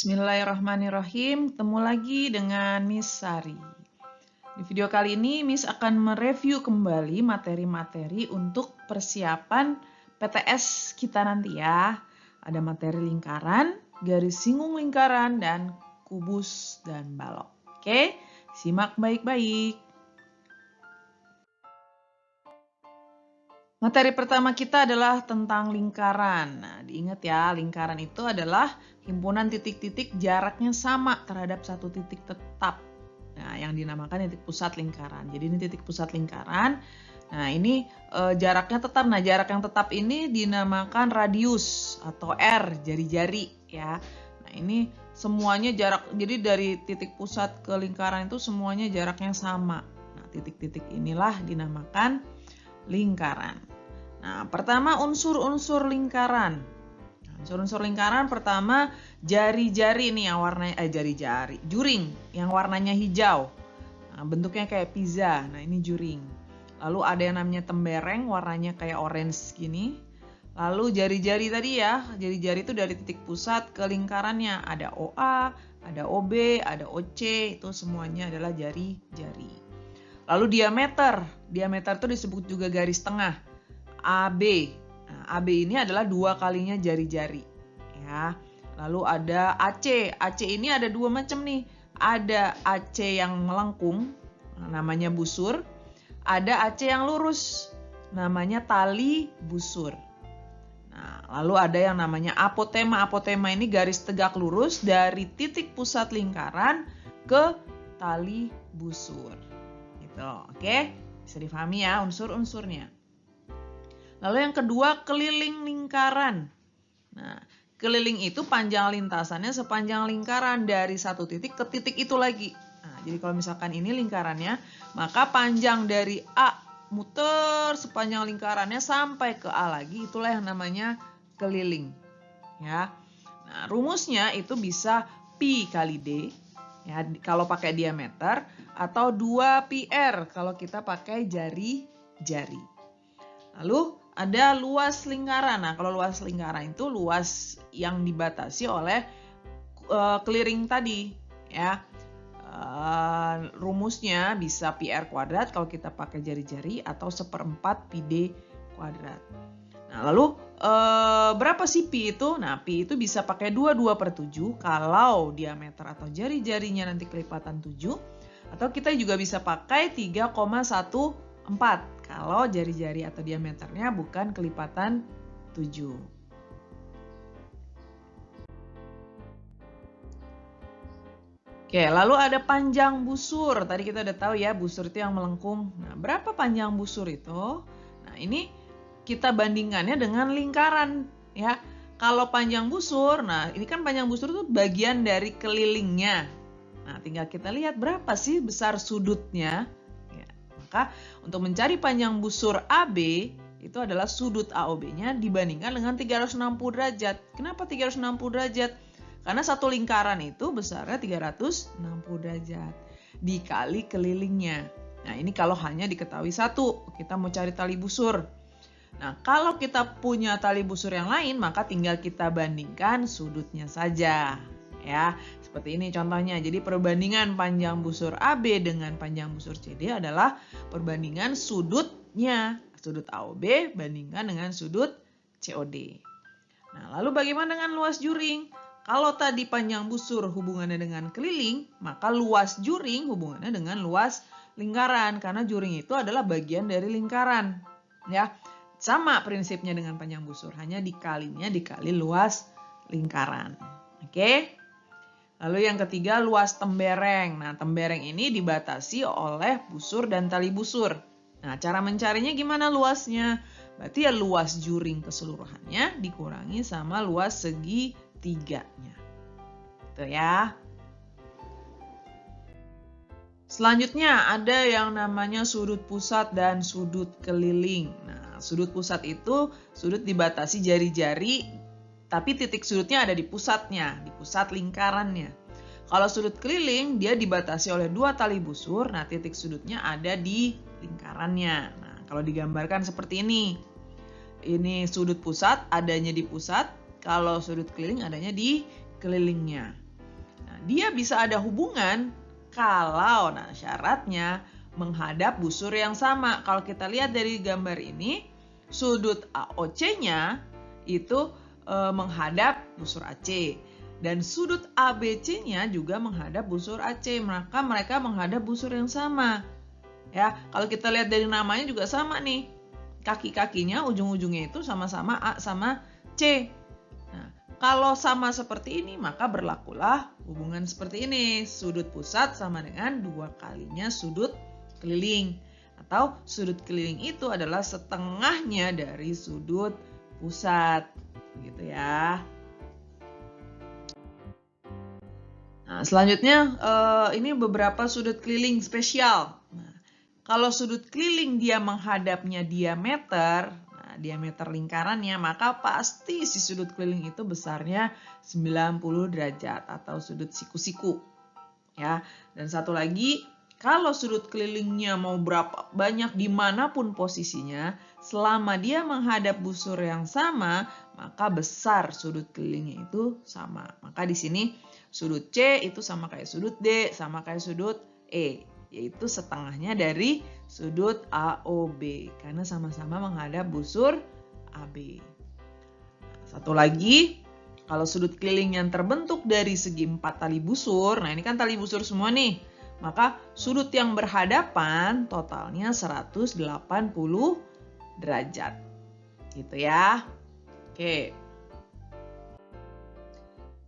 Bismillahirrahmanirrahim, ketemu lagi dengan Miss Sari. Di video kali ini Miss akan mereview kembali materi-materi untuk persiapan PTS kita nanti ya. Ada materi lingkaran, garis singgung lingkaran, dan kubus dan balok. Oke, simak baik-baik. Materi pertama kita adalah tentang lingkaran. Nah, diingat ya, lingkaran itu adalah himpunan titik-titik jaraknya sama terhadap satu titik tetap. Nah, yang dinamakan titik pusat lingkaran. Jadi ini titik pusat lingkaran. Nah, ini jaraknya tetap. Nah, jarak yang tetap ini dinamakan radius atau R, jari-jari ya. Nah, ini semuanya jarak. Jadi dari titik pusat ke lingkaran itu semuanya jaraknya sama. Nah, titik-titik inilah dinamakan lingkaran. Nah, pertama unsur-unsur lingkaran. Unsur-unsur lingkaran pertama jari-jari nih yang warnanya juring yang warnanya hijau. Nah, bentuknya kayak pizza. Nah, ini juring. Lalu ada yang namanya tembereng warnanya kayak orange gini. Lalu jari-jari tadi ya, jari-jari itu dari titik pusat ke lingkarannya. Ada OA, ada OB, ada OC, itu semuanya adalah jari-jari. Lalu diameter itu disebut juga garis tengah. AB. Nah, AB ini adalah 2 kalinya jari-jari. Ya. Lalu ada AC. AC ini ada 2 macam nih. Ada AC yang melengkung, namanya busur. Ada AC yang lurus, namanya tali busur. Nah, lalu ada yang namanya apotema. Apotema ini garis tegak lurus dari titik pusat lingkaran ke tali busur. Gitu, oke? Bisa difahami ya unsur-unsurnya. Lalu yang kedua, keliling lingkaran. Nah, keliling itu panjang lintasannya sepanjang lingkaran dari satu titik ke titik itu lagi. Nah, jadi kalau misalkan ini lingkarannya, maka panjang dari A muter sepanjang lingkarannya sampai ke A lagi, itulah yang namanya keliling. Ya. Nah, rumusnya itu bisa pi kali D ya kalau pakai diameter atau 2πr kalau kita pakai jari-jari. Lalu ada luas lingkaran. Nah, kalau luas lingkaran itu luas yang dibatasi oleh clearing tadi ya. Rumusnya bisa πr kuadrat kalau kita pakai jari-jari atau 1/4 πd kuadrat. Nah, lalu berapa sih pi itu? Nah, pi itu bisa pakai 22/7 kalau diameter atau jari-jarinya nanti kelipatan 7. Atau kita juga bisa pakai 3,14 kalau jari-jari atau diameternya bukan kelipatan 7. Oke, lalu ada panjang busur. Tadi kita udah tahu ya, busur itu yang melengkung. Nah, berapa panjang busur itu? Nah, ini kita bandingkannya dengan lingkaran ya. Kalau panjang busur, nah ini kan panjang busur itu bagian dari kelilingnya. Nah, tinggal kita lihat berapa sih besar sudutnya. Ya, maka untuk mencari panjang busur AB itu adalah sudut AOB-nya dibandingkan dengan 360 derajat. Kenapa 360 derajat? Karena satu lingkaran itu besarnya 360 derajat dikali kelilingnya. Nah, ini kalau hanya diketahui satu, kita mau cari tali busur. Nah, kalau kita punya tali busur yang lain, maka tinggal kita bandingkan sudutnya saja. Ya, seperti ini contohnya. Jadi perbandingan panjang busur AB dengan panjang busur CD adalah perbandingan sudutnya. Sudut AOB bandingkan dengan sudut COD. Nah, lalu bagaimana dengan luas juring? Kalau tadi panjang busur hubungannya dengan keliling, maka luas juring hubungannya dengan luas lingkaran. Karena juring itu adalah bagian dari lingkaran. Ya, sama prinsipnya dengan panjang busur, hanya dikalinya dikali luas lingkaran. Oke? Lalu yang ketiga, luas tembereng. Nah, tembereng ini dibatasi oleh busur dan tali busur. Nah, cara mencarinya gimana luasnya? Berarti ya luas juring keseluruhannya dikurangi sama luas segitiganya. Gitu ya. Selanjutnya ada yang namanya sudut pusat dan sudut keliling. Nah, sudut pusat itu sudut dibatasi jari-jari, tapi titik sudutnya ada di pusatnya, di pusat lingkarannya. Kalau sudut keliling, dia dibatasi oleh 2 tali busur, nah titik sudutnya ada di lingkarannya. Nah, kalau digambarkan seperti ini. Ini sudut pusat adanya di pusat, kalau sudut keliling adanya di kelilingnya. dia bisa ada hubungan kalau, nah syaratnya menghadap busur yang sama. Kalau kita lihat dari gambar ini, sudut AOC-nya itu menghadap busur AC. Dan sudut ABC-nya juga menghadap busur AC. Maka mereka menghadap busur yang sama. Ya, kalau kita lihat dari namanya juga sama nih. Kaki-kakinya, ujung-ujungnya itu sama-sama A sama C. Nah, kalau sama seperti ini, maka berlakulah hubungan seperti ini. Sudut pusat sama dengan 2 kalinya sudut keliling. Atau sudut keliling itu adalah setengahnya dari sudut pusat. Gitu ya. Nah, selanjutnya ini beberapa sudut keliling spesial. Nah, kalau sudut keliling dia menghadapnya diameter, nah diameter lingkarannya, maka pasti si sudut keliling itu besarnya 90 derajat atau sudut siku-siku. Ya, dan satu lagi, kalau sudut kelilingnya mau berapa banyak dimanapun posisinya, selama dia menghadap busur yang sama, maka besar sudut kelilingnya itu sama. Maka di sini sudut C itu sama kayak sudut D, sama kayak sudut E, yaitu setengahnya dari sudut AOB, karena sama-sama menghadap busur AB. Satu lagi, kalau sudut keliling yang terbentuk dari segi 4 tali busur, nah ini kan tali busur semua nih, maka sudut yang berhadapan totalnya 180 derajat. Gitu ya. Oke.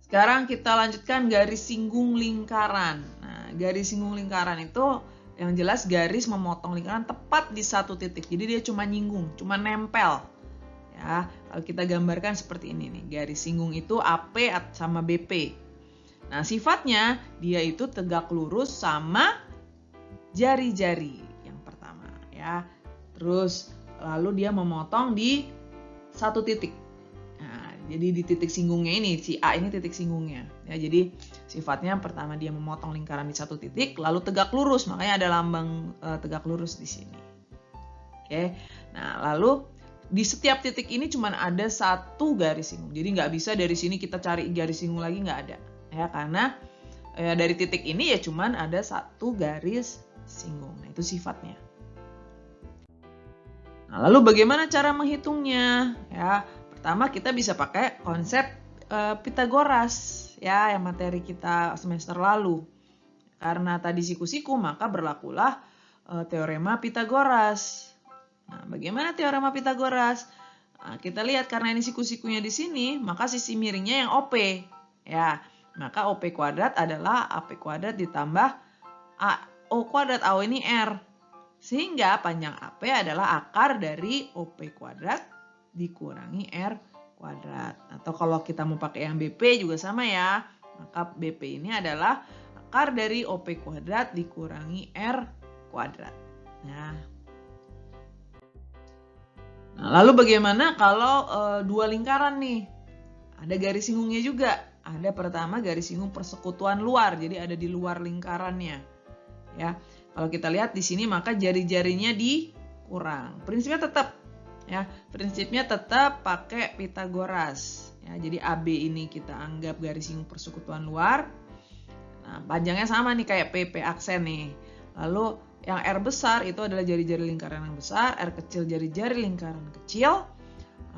Sekarang kita lanjutkan garis singgung lingkaran. Nah, garis singgung lingkaran itu yang jelas garis memotong lingkaran tepat di satu titik. Jadi dia cuma nyinggung, cuma nempel. Ya, kalau kita gambarkan seperti ini nih, garis singgung itu AP sama BP. Nah, sifatnya dia itu tegak lurus sama jari-jari yang pertama, ya. Terus lalu dia memotong di satu titik. Nah, jadi di titik singgungnya ini, si A ini titik singgungnya. Ya, jadi sifatnya pertama dia memotong lingkaran di satu titik, lalu tegak lurus, makanya ada lambang tegak lurus di sini. Oke, nah lalu di setiap titik ini cuma ada satu garis singgung. Jadi nggak bisa dari sini kita cari garis singgung lagi, nggak ada. Ya, karena dari titik ini ya cuma ada satu garis singgung. Nah, itu sifatnya. Nah, lalu bagaimana cara menghitungnya? Ya, pertama kita bisa pakai konsep Pitagoras, ya, yang materi kita semester lalu. Karena tadi siku-siku, maka berlakulah teorema Pitagoras. Nah, bagaimana teorema Pitagoras? Nah, kita lihat karena ini siku-sikunya di sini, maka sisi miringnya yang OP. Ya, maka OP kuadrat adalah AP kuadrat ditambah AO kuadrat. AO ini R. Sehingga panjang AP adalah akar dari OP kuadrat dikurangi R kuadrat. Atau kalau kita mau pakai yang BP juga sama ya. Maka BP ini adalah akar dari OP kuadrat dikurangi R kuadrat. Nah, lalu bagaimana kalau dua lingkaran nih? Ada garis singgungnya juga. Ada pertama garis singgung persekutuan luar, jadi ada di luar lingkarannya. Ya, kalau kita lihat di sini maka jari-jarinya dikurang. Prinsipnya tetap pakai Pitagoras. Ya, jadi AB ini kita anggap garis singgung persekutuan luar. Nah, panjangnya sama nih kayak PP aksen nih. Lalu yang R besar itu adalah jari-jari lingkaran yang besar, R kecil jari-jari lingkaran kecil.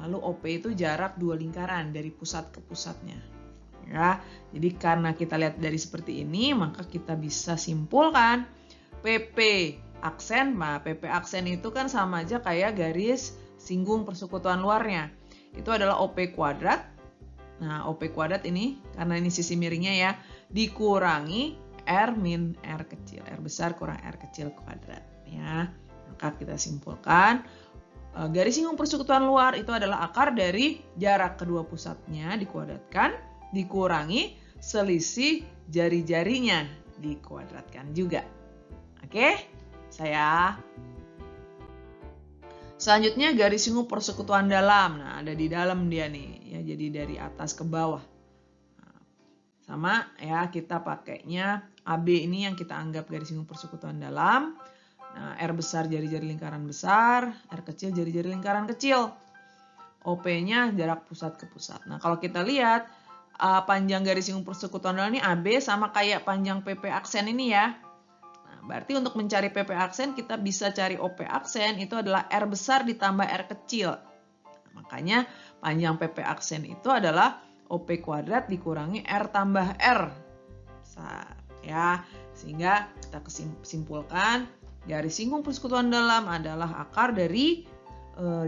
Lalu OP itu jarak dua lingkaran dari pusat ke pusatnya. Ya, jadi karena kita lihat dari seperti ini, maka kita bisa simpulkan PP aksen. Nah, PP aksen itu kan sama aja kayak garis singgung persekutuan luarnya. Itu adalah OP kuadrat. Nah, OP kuadrat ini karena ini sisi miringnya ya, dikurangi R min R kecil, R besar kurang R kecil kuadrat. Ya, maka kita simpulkan garis singgung persekutuan luar itu adalah akar dari jarak kedua pusatnya dikuadratkan dikurangi selisih jari-jarinya dikuadratkan juga. Oke, saya. Selanjutnya garis singgung persekutuan dalam. Nah, ada di dalam dia nih, ya, jadi dari atas ke bawah. Nah, sama ya, kita pakainya AB ini yang kita anggap garis singgung persekutuan dalam. Nah, R besar jari-jari lingkaran besar, R kecil jari-jari lingkaran kecil. OP-nya jarak pusat ke pusat. Nah, kalau kita lihat panjang garis singgung persekutuan dalam ini AB sama kayak panjang PP aksen ini ya. Nah, berarti untuk mencari PP aksen kita bisa cari OP aksen itu adalah R besar ditambah R kecil. Nah, makanya panjang PP aksen itu adalah OP kuadrat dikurangi R tambah R. Ya, sehingga kita simpulkan garis singgung persekutuan dalam adalah akar dari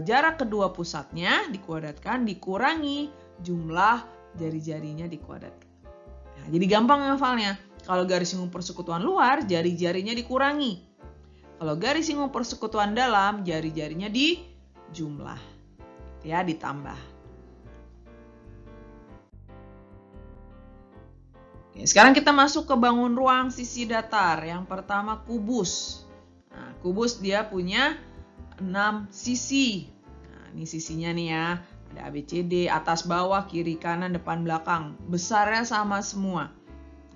jarak kedua pusatnya dikuadratkan dikurangi jumlah jari-jarinya dikuadratkan. Nah, jadi gampang ngafalnya. Kalau garis singgung persekutuan luar, jari-jarinya dikurangi. Kalau garis singgung persekutuan dalam, jari-jarinya dijumlah. Ya, ditambah. Oke, sekarang kita masuk ke bangun ruang sisi datar. Yang pertama kubus. Nah, kubus dia punya 6 sisi. Nah, ini sisinya nih ya. Ada ABCD, atas bawah, kiri kanan, depan belakang. Besarnya sama semua.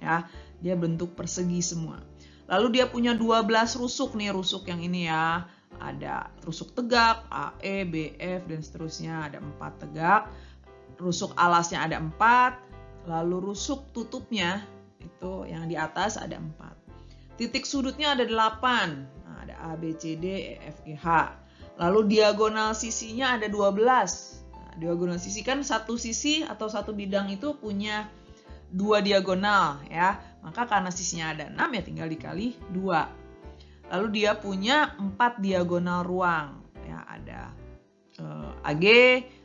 Ya, dia bentuk persegi semua. Lalu dia punya 12 rusuk nih, rusuk yang ini ya. Ada rusuk tegak, A, E, B, F dan seterusnya. Ada 4 tegak. Rusuk alasnya ada 4. Lalu rusuk tutupnya itu yang di atas ada 4. Titik sudutnya ada 8. Nah, ada A, B, C, D, E, F, G, H. Lalu diagonal sisinya ada 12. Diagonal sisi kan satu sisi atau satu bidang itu punya 2 diagonal ya. Maka karena sisinya ada 6 ya tinggal dikali 2. Lalu dia punya 4 diagonal ruang ya, ada AG,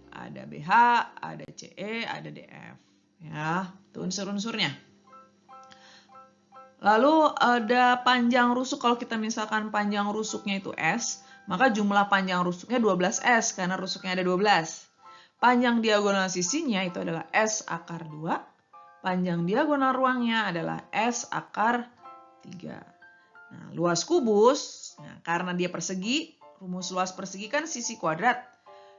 ada BH, ada CE, ada DF ya. Itu unsur-unsurnya. Lalu ada panjang rusuk. Kalau kita misalkan panjang rusuknya itu S, maka jumlah panjang rusuknya 12S karena rusuknya ada 12. Panjang diagonal sisinya itu adalah S akar 2. Panjang diagonal ruangnya adalah S akar 3. Nah, luas kubus, nah, karena dia persegi, rumus luas persegi kan sisi kuadrat.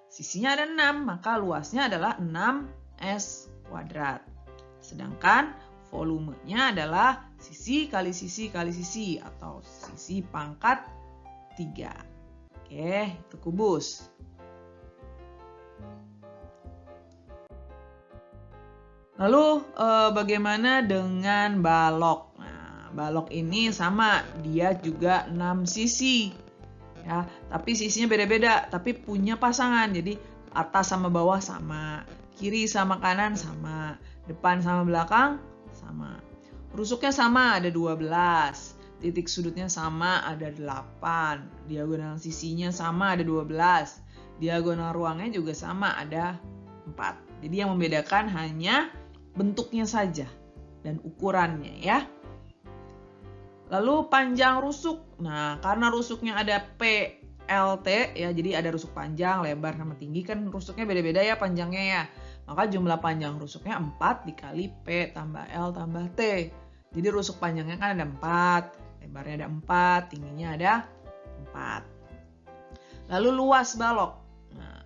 Sisinya ada 6, maka luasnya adalah 6S kuadrat. Sedangkan volumenya adalah sisi kali sisi kali sisi atau sisi pangkat 3. Oke, itu kubus. Lalu bagaimana dengan balok? Nah, balok ini sama, dia juga 6 sisi. Ya, tapi sisinya beda-beda, tapi punya pasangan. Jadi atas sama bawah sama, kiri sama kanan sama, depan sama belakang sama. Rusuknya sama, ada 12. Titik sudutnya sama, ada 8. Diagonal sisinya sama, ada 12. Diagonal ruangnya juga sama, ada 4. Jadi yang membedakan hanya bentuknya saja dan ukurannya ya. Lalu panjang rusuk. Nah, karena rusuknya ada PLT ya, jadi ada rusuk panjang, lebar sama tinggi kan rusuknya beda-beda ya panjangnya ya. Maka jumlah panjang rusuknya 4 dikali P tambah L tambah T. Jadi rusuk panjangnya kan ada 4, lebarnya ada 4, tingginya ada 4. Lalu luas balok. Nah,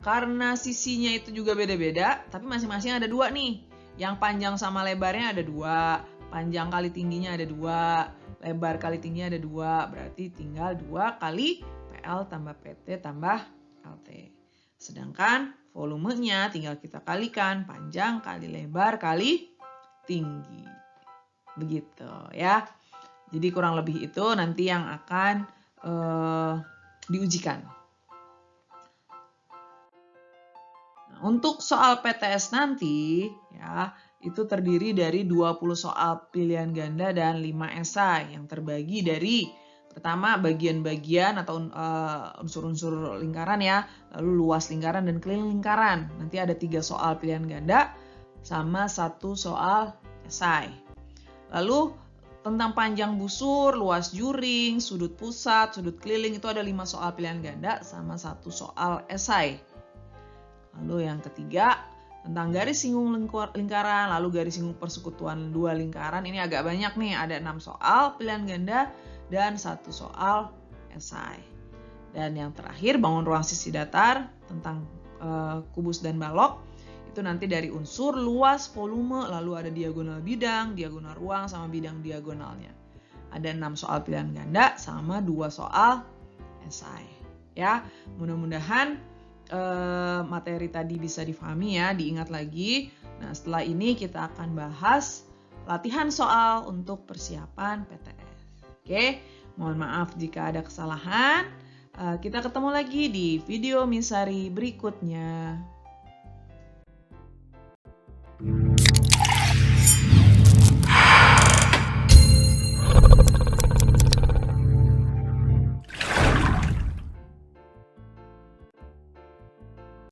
karena sisinya itu juga beda-beda, tapi masing-masing ada 2 nih. Yang panjang sama lebarnya ada 2, panjang kali tingginya ada 2, lebar kali tingginya ada 2, berarti tinggal 2 kali PL tambah PT tambah LT. Sedangkan volumenya tinggal kita kalikan panjang kali lebar kali tinggi. Begitu ya. Jadi kurang lebih itu nanti yang akan diujikan. Nah, untuk soal PTS nanti ya, itu terdiri dari 20 soal pilihan ganda dan 5 esai yang terbagi dari pertama bagian-bagian atau unsur-unsur lingkaran ya, lalu luas lingkaran dan keliling lingkaran. Nanti ada 3 soal pilihan ganda sama 1 soal esai. Lalu tentang panjang busur, luas juring, sudut pusat, sudut keliling itu ada 5 soal pilihan ganda sama 1 soal esai. Lalu yang ketiga tentang garis singgung lingkaran, lalu garis singgung persekutuan 2 lingkaran. Ini agak banyak nih, ada 6 soal pilihan ganda dan 1 soal esai. Dan yang terakhir bangun ruang sisi datar tentang kubus dan balok. Itu nanti dari unsur, luas, volume, lalu ada diagonal bidang, diagonal ruang, sama bidang diagonalnya. Ada 6 soal pilihan ganda sama 2 soal esai. Ya, mudah-mudahan materi tadi bisa difahami ya, diingat lagi. Nah, setelah ini kita akan bahas latihan soal untuk persiapan PTS. Oke, mohon maaf jika ada kesalahan. Kita ketemu lagi di video Misari berikutnya.